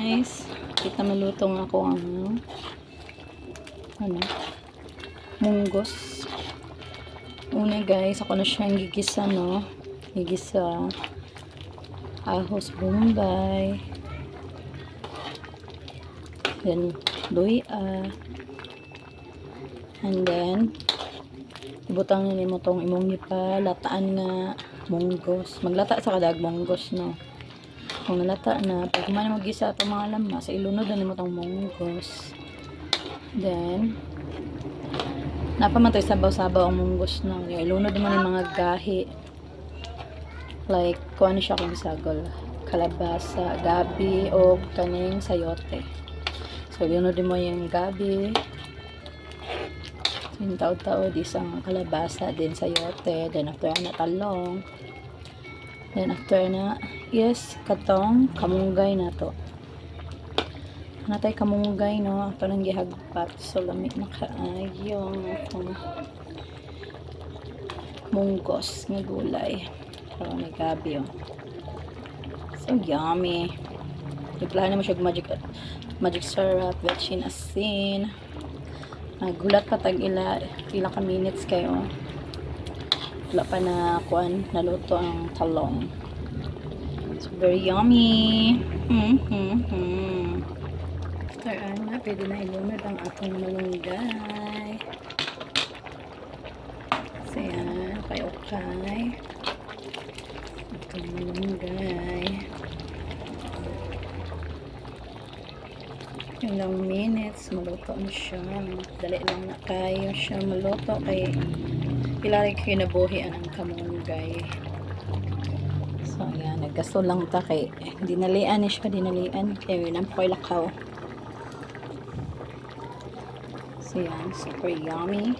Guys, kita maluto nga ako ang munggos. Una guys, ako na siyang gigisa, no? Gigisa ahos bombay, then luya, and then ibutang na nimo tong imong lataan nga munggos. Maglata sa kadag munggos, no? Kung nalata na, pag man mag-gisa itong mga lamas, ilunod na nimo itong munggos. Then, napamatay sabaw-sabaw ang munggos na. Ilunod mo yung mga gahi. Like, kung ano siya kung bisagol. Kalabasa, gabi, o kaning sayote. So, ilunod mo yung gabi. Yung tao-tao, isang kalabasa, din sayote. Then, after na talong. Then after na, yes, katong kamunggay na to. Natay kamunggay, no? Ito nang gihagpat. So, lamig na kaayong munggos nga gulay. Pero may gabi, oh. So, yummy. Iplahan mo siya magic syrup, vetchin asin. Gulat pa tag ila ka minutes kayo. Wala pa na naluto ang talong. So, very yummy. After na, pwede na ilunod ang ating malunggay. So, yan. Okay. Itong malunggay. Ilang minutes, maluto na siya. Dali lang na kayo siya maluto. Kaya pilari kinabuhian ang kamunggay. So, ayan. Naggasto lang ta kay dinalian siya. Dinalian. Kaya yun ang po'y lakaw. So, yan. Super yummy.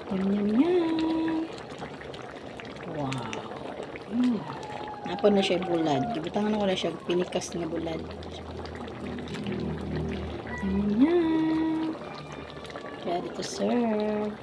Yum. Wow. Napon na siya bulad. Gibutangan ko na siya pinikas nga bulad. Yum. Ready to serve.